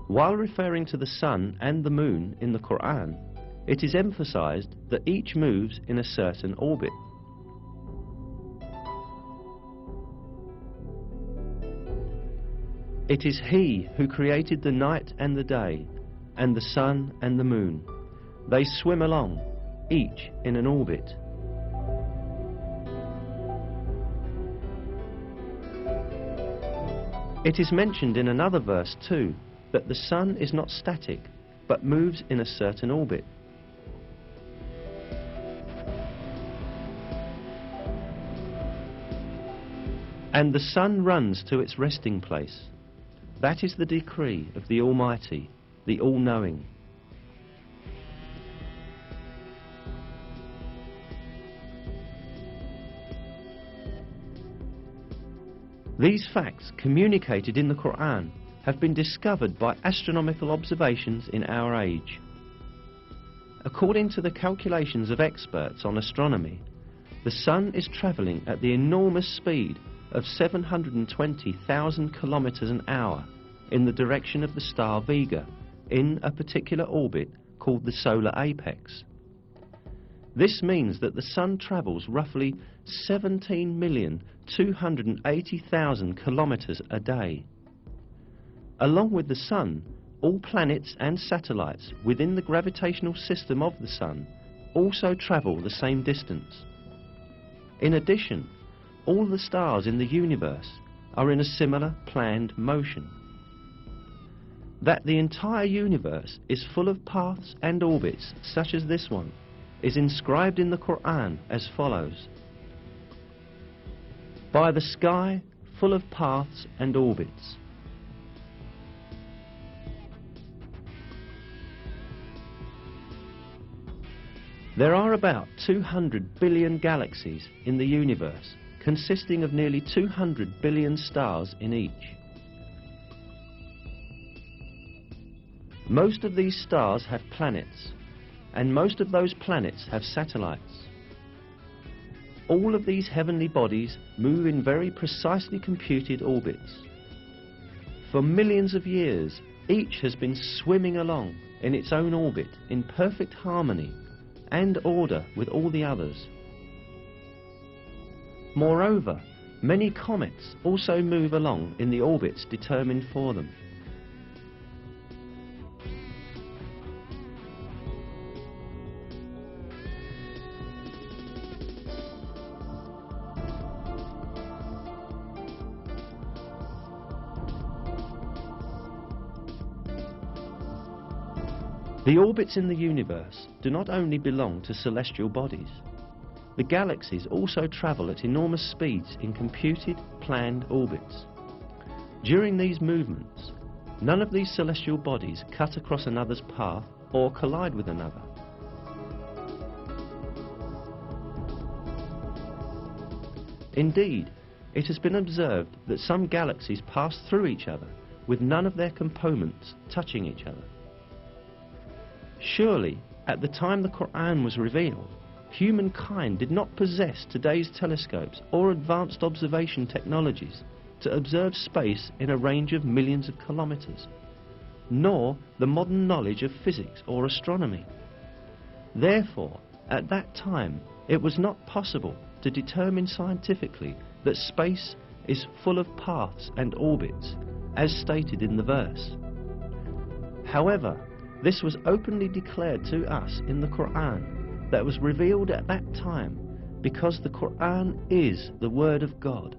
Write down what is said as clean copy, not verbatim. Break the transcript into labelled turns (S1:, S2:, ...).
S1: While referring to the sun and the moon in the Qur'an, it is emphasized that each moves in a certain orbit. It is He who created the night and the day, and the sun and the moon. They swim along, each in an orbit. It is mentioned in another verse too, that the sun is not static, but moves in a certain orbit. And the sun runs to its resting place. That is the decree of the Almighty, the All-Knowing. These facts communicated in the Qur'an have been discovered by astronomical observations in our age. According to the calculations of experts on astronomy, the sun is travelling at the enormous speed of 720,000 kilometers an hour in the direction of the star Vega in a particular orbit called the solar apex. This means that the sun travels roughly 17,280,000 kilometers a day. Along with the sun, all planets and satellites within the gravitational system of the sun also travel the same distance. In addition, all the stars in the universe are in a similar planned motion. That the entire universe is full of paths and orbits such as this one is inscribed in the Qur'an as follows: by the sky full of paths and orbits. There are about 200 billion galaxies in the universe, consisting of nearly 200 billion stars in each. Most of these stars have planets, and most of those planets have satellites. All of these heavenly bodies move in very precisely computed orbits. For millions of years, each has been swimming along in its own orbit in perfect harmony and order with all the others. Moreover, many comets also move along in the orbits determined for them. The orbits in the universe do not only belong to celestial bodies. The galaxies also travel at enormous speeds in computed, planned orbits. During these movements, none of these celestial bodies cut across another's path or collide with another. Indeed, it has been observed that some galaxies pass through each other with none of their components touching each other. Surely, at the time the Qur'an was revealed, humankind did not possess today's telescopes or advanced observation technologies to observe space in a range of millions of kilometers, nor the modern knowledge of physics or astronomy. Therefore, at that time, it was not possible to determine scientifically that space is full of paths and orbits, as stated in the verse. However, this was openly declared to us in the Qur'an that was revealed at that time, because the Qur'an is the Word of God.